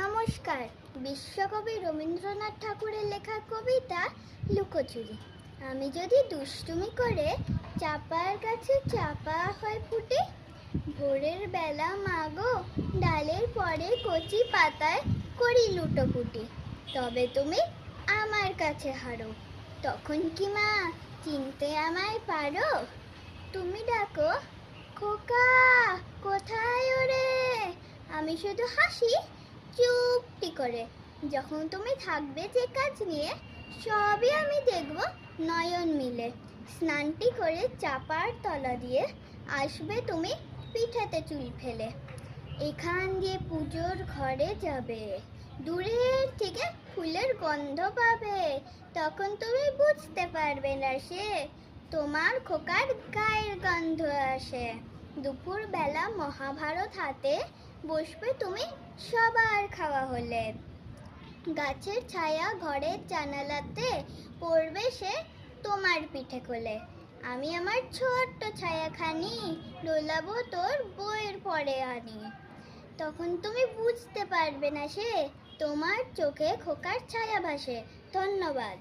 নমস্কার। বিশ্বকবি রবীন্দ্রনাথ ঠাকুরের লেখা কবিতা লুকোচুরি। আমি যদি দুষ্টুমি করে চাপার কাছে চাপা হয় ফুটে, ভোরের বেলা মাগো ডালের পরে কচি পাতায় করি লুটোপুটি, তবে তুমি আমার কাছে হারো। তখন কি মা চিনতে আমায় পারো? তুমি ডাকো, খোকা কোথায় ওরে? আমি শুধু হাসি চুপটি করে। যখন তুমি থাকবে যে কাজ নিয়ে, সবই আমি দেখব নয়ন মিলে। স্নানটি করে চাপার তলা দিয়ে আসবে তুমি পিঠেতে চুল ফেলে। এখান দিয়ে পুজোর ঘরে যাবে, দূরের থেকে ফুলের গন্ধ পাবে। তখন তুমি বুঝতে পারবে না সে তোমার খোকার গায়ের গন্ধ আসে। দুপুর বেলা মহাভারত হাতে বসবে তুমি সবার খাওয়া হলে। গাছের ছায়া ঘরের জানালাতে পড়বে সে তোমার পিঠে কোলে। আমি আমার ছোট্ট ছায়াখানি দোলাবো তোর বইয়ের পরে আনি। তখন তুমি বুঝতে পারবে না সে তোমার চোখে খোকার ছায়া ভাসে। ধন্যবাদ।